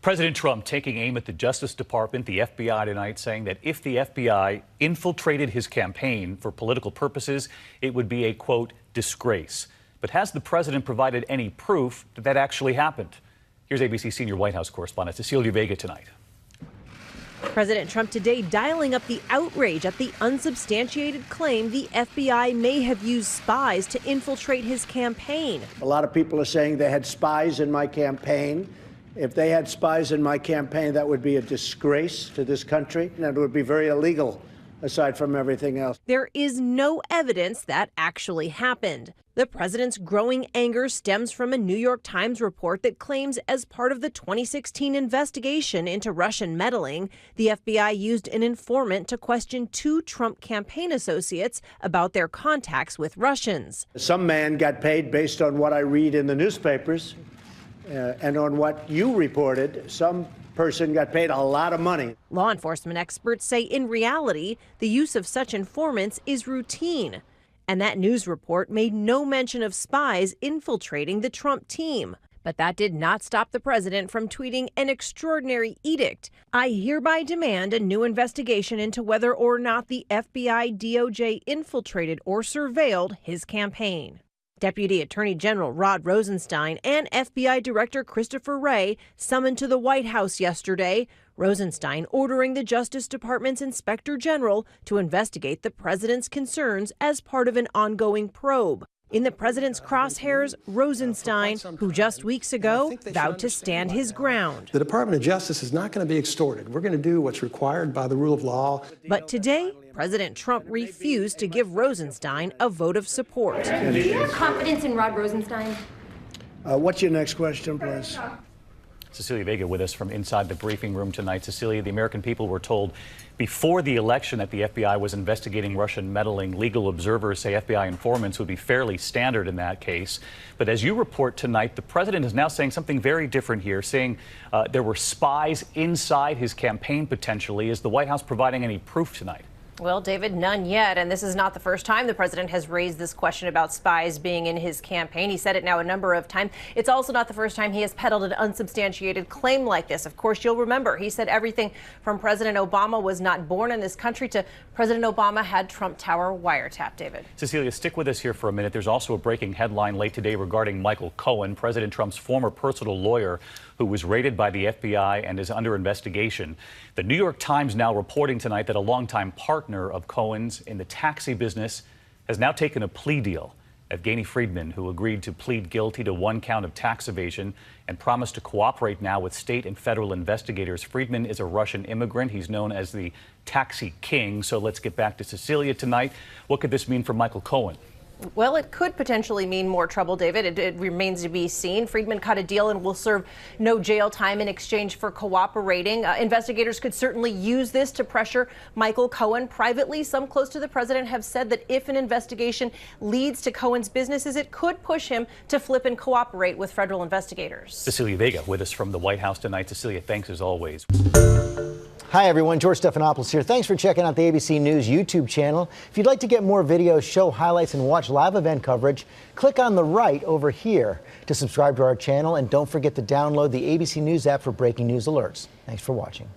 President Trump taking aim at the Justice Department, the FBI tonight, saying that if the FBI infiltrated his campaign for political purposes, it would be a, quote, disgrace. But has the president provided any proof that that actually happened? Here's ABC senior White House correspondent Cecilia Vega tonight. President Trump today dialing up the outrage at the unsubstantiated claim the FBI may have used spies to infiltrate his campaign. A lot of people are saying they had spies in my campaign. If they had spies in my campaign, that would be a disgrace to this country, and it would be very illegal, aside from everything else. There is no evidence that actually happened. The president's growing anger stems from a New York Times report that claims as part of the 2016 investigation into Russian meddling, the FBI used an informant to question two Trump campaign associates about their contacts with Russians. Some man got paid based on what I read in the newspapers and on what you reported. Some person got paid a lot of money. Law enforcement experts say in reality, the use of such informants is routine. And that news report made no mention of spies infiltrating the Trump team. But that did not stop the president from tweeting an extraordinary edict. I hereby demand a new investigation into whether or not the FBI DOJ infiltrated or surveilled his campaign. Deputy Attorney General Rod Rosenstein and FBI Director Christopher Wray summoned to the White House yesterday, Rosenstein ordering the Justice Department's Inspector General to investigate the president's concerns as part of an ongoing probe. In the president's crosshairs, Rosenstein, who just weeks ago vowed to stand his ground. The Department of Justice is not going to be extorted. We're going to do what's required by the rule of law. But today, President Trump refused to give Rosenstein a vote of support. Do you have confidence in Rod Rosenstein? What's your next question, please? Cecilia Vega with us from inside the briefing room tonight. Cecilia, the American people were told before the election that the FBI was investigating Russian meddling. Legal observers say FBI informants would be fairly standard in that case. But as you report tonight, the president is now saying something very different here, saying there were spies inside his campaign potentially. Is the White House providing any proof tonight? Well, David, none yet. And this is not the first time the president has raised this question about spies being in his campaign. He said it now a number of times. It's also not the first time he has peddled an unsubstantiated claim like this. Of course, you'll remember he said everything from President Obama was not born in this country to President Obama had Trump Tower wiretap. David. Cecilia, stick with us here for a minute. There's also a breaking headline late today regarding Michael Cohen, President Trump's former personal lawyer, who was raided by the FBI and is under investigation. The New York Times now reporting tonight that a longtime partner of Cohen's in the taxi business has now taken a plea deal. Evgeny Friedman, who agreed to plead guilty to one count of tax evasion and promised to cooperate now with state and federal investigators. Friedman is a Russian immigrant. He's known as the Taxi King. So let's get back to Cecilia tonight. What could this mean for Michael Cohen? Well, it could potentially mean more trouble, David. It remains to be seen. Friedman cut a deal and will serve no jail time in exchange for cooperating. Investigators could certainly use this to pressure Michael Cohen privately. Some close to the president have said that if an investigation leads to Cohen's businesses, it could push him to flip and cooperate with federal investigators. Cecilia Vega with us from the White House tonight. Cecilia, thanks as always. Hi, everyone. George Stephanopoulos here. Thanks for checking out the ABC News YouTube channel. If you'd like to get more videos, show highlights, and watch live event coverage, click on the right over here to subscribe to our channel. And don't forget to download the ABC News app for breaking news alerts. Thanks for watching.